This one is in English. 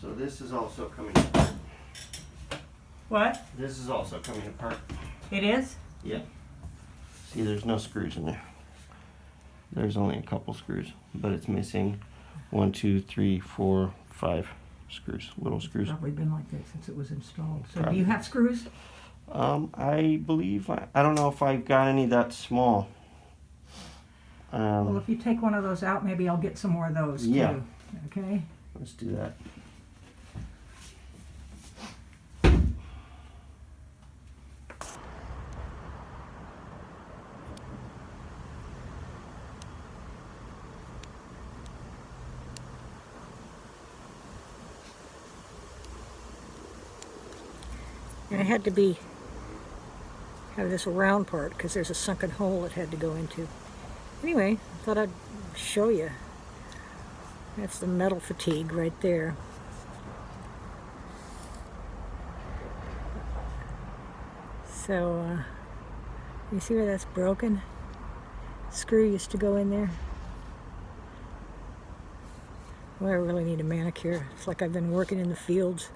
So this is also coming apart. What? This is also coming apart. It is? Yeah. See, there's no screws in there. There's only a couple screws, but it's missing 1, 2, 3, 4, 5 screws, little screws. Probably been like that since it was installed. So Probably. do you have screws? I believe, I don't know if I've got any that small. Well, if you take one of those out, maybe I'll get some more of those Yeah. too. Okay? Let's do that. And it had to have this round part because there's a sunken hole it had to go into. Anyway, I thought I'd show you. That's the metal fatigue right there. So, you see where that's broken? Screw used to go in there. Well, I really need a manicure. It's like I've been working in the fields.